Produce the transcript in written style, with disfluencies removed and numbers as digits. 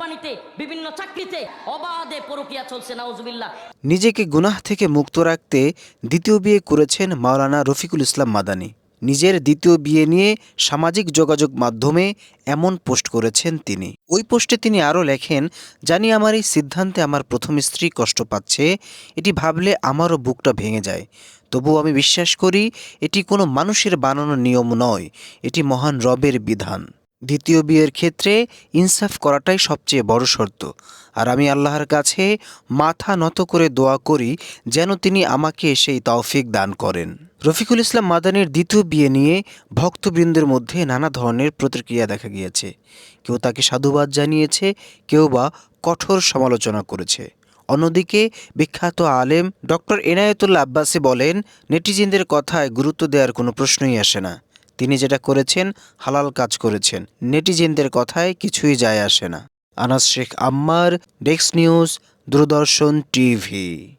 কোম্পানিতে, বিভিন্ন চাকরিতে অবাধে পরকীয়া চলছে, নাউজুবিল্লাহ। নিজেকে গুনাহ থেকে মুক্ত রাখতে দ্বিতীয় বিয়ে করেছেন মাওলানা রফিকুল ইসলাম মাদানী। নিজের দ্বিতীয় বিয়ে নিয়ে সামাজিক যোগাযোগ মাধ্যমে এমন পোস্ট করেছেন তিনি। ওই পোস্টে তিনি আরও লেখেন, জানি আমার এই সিদ্ধান্তে আমার প্রথম স্ত্রী কষ্ট পাচ্ছে, এটি ভাবলে আমারও বুকটা ভেঙে যায়। তবুও আমি বিশ্বাস করি এটি কোনো মানুষের বানানো নিয়ম নয়, এটি মহান রবের বিধান। দ্বিতীয় বিয়ের ক্ষেত্রে ইনসাফ করাটাই সবচেয়ে বড় শর্ত। আর আমি আল্লাহর কাছে মাথা নত করে দোয়া করি যেন তিনি আমাকে সেই তৌফিক দান করেন। রফিকুল ইসলাম মাদানীর দ্বিতীয় বিয়ে নিয়ে ভক্তবৃন্দের মধ্যে নানা ধরনের প্রতিক্রিয়া দেখা গিয়েছে। কেউ তাকে সাধুবাদ জানিয়েছে, কেউ বা কঠোর সমালোচনা করেছে। অন্যদিকে বিখ্যাত আলেম ডক্টর এনায়েতুল্লাহ আব্বাসী বলেন, নেটিজেনদের কথায় গুরুত্ব দেওয়ার কোনো প্রশ্নই আসে না। তিনি যেটা করেছেন হালাল কাজ করেছেন, নেটিজেনদের কথায় কিছুই যায় আসে না। আনাস শেখ আম্মার, ডেস্ক নিউজ, দূরদর্শন টিভি।